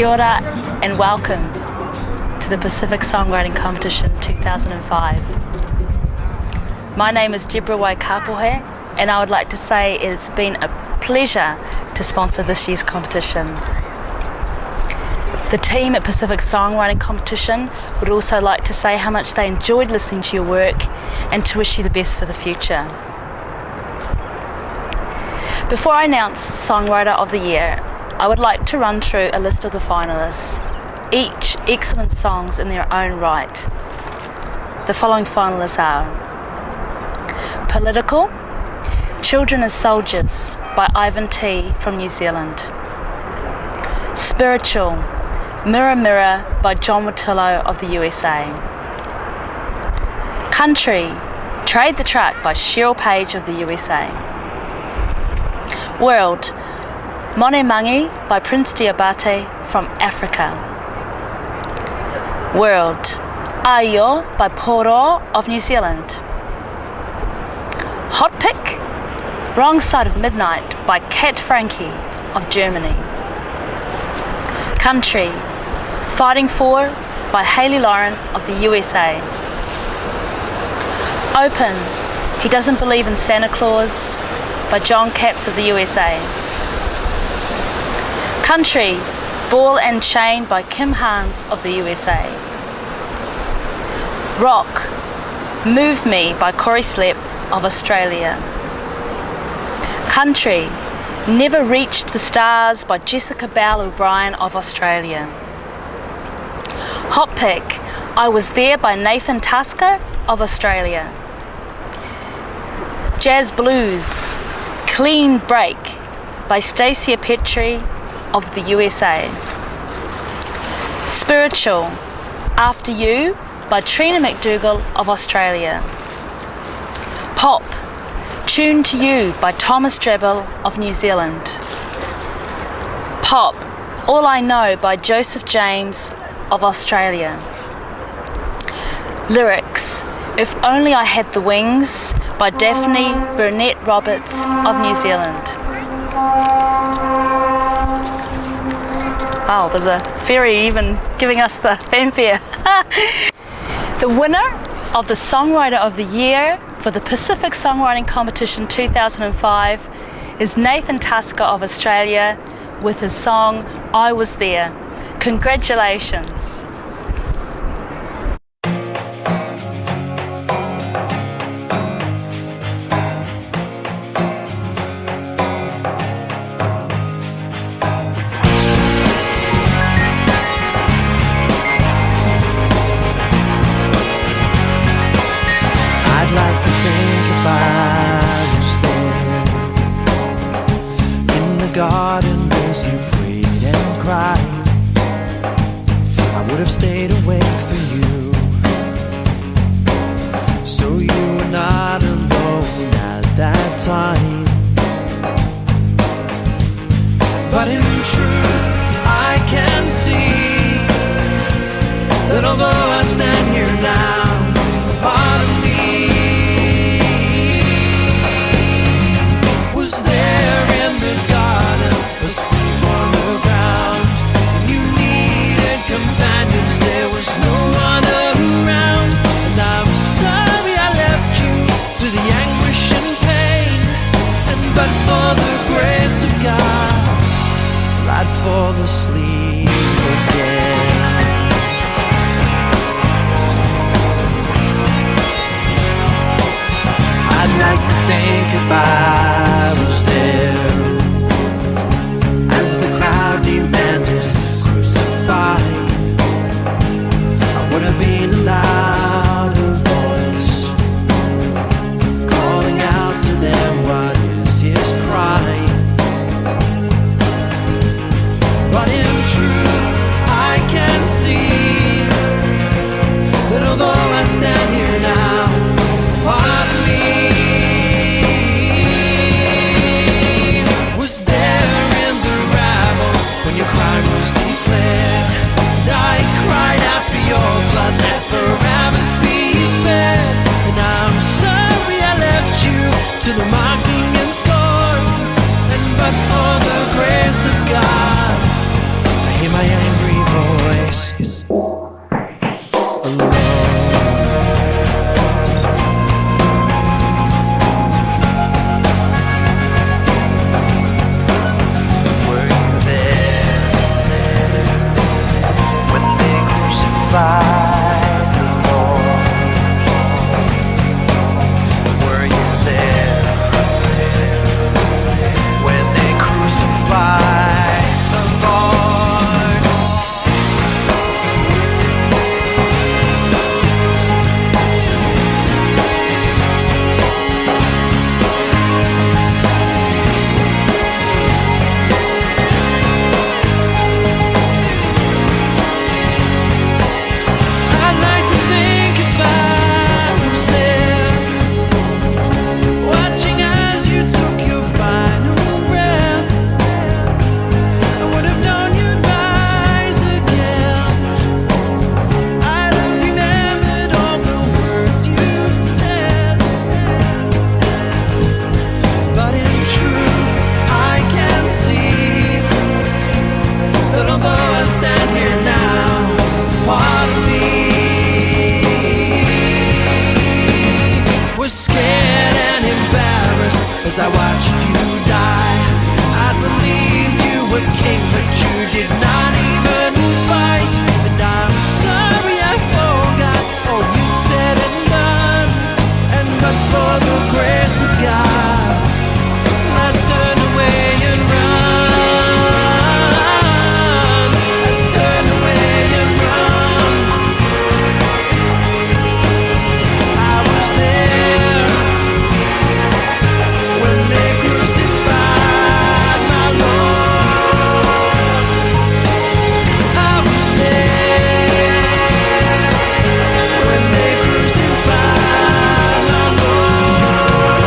Kia ora and welcome to the Pacific Songwriting Competition 2005. My name is Deborah Waikapohe and I would like to say it's been a pleasure to sponsor this year's competition. The team at Pacific Songwriting Competition would also like to say how much they enjoyed listening to your work and to wish you the best for the future. Before I announce Songwriter of the Year, I would like to run through a list of the finalists, each excellent songs in their own right. The following finalists are Political, Children as Soldiers by Ivan T from New Zealand. Spiritual, Mirror Mirror by John Wattillo of the USA. Country, Trade the Truck by Cheryl Page of the USA. World, Mone Mangi by Prince Diabate from Africa. World, Aio by Poro of New Zealand. Hot Pick, Wrong Side of Midnight by Kat Frankie of Germany. Country, Fighting For by Haley Lauren of the USA. Open, He Doesn't Believe in Santa Claus by John Capps of the USA. Country, Ball and Chain by Kim Hans of the USA. Rock, Move Me by Corey Slepp of Australia. Country, Never Reached the Stars by Jessica Bell O'Brien of Australia. Hot Pick, I Was There by Nathan Tasker of Australia. Jazz Blues, Clean Break by Stacia Petrie of the USA. Spiritual, After You by Trina McDougall of Australia. Pop, Tune to You by Thomas Drabble of New Zealand. Pop, All I Know by Joseph James of Australia. Lyrics, If Only I Had the Wings by Daphne Burnett Roberts of New Zealand. Wow, there's a fairy even giving us the fanfare. The winner of the Songwriter of the Year for the Pacific Songwriting Competition 2005 is Nathan Tasker of Australia with his song I Was There. Congratulations. I'd like to think if I was there in the garden as you prayed and cried, I would have stayed awake for you, so you were not alone at that time. But in truth I can see that although I stand here now, a part of me was there in the garden, asleep on the ground. When you needed companions, there was no one around. And I was sorry I left you to the anguish and pain. And but for the grace of God, I'd fall did not even fight. And I'm sorry I forgot all you said and done. And but for the grace of God, I turn away and run. I turn away and run. I was there when they crucified my Lord. I was there when they crucified my Lord.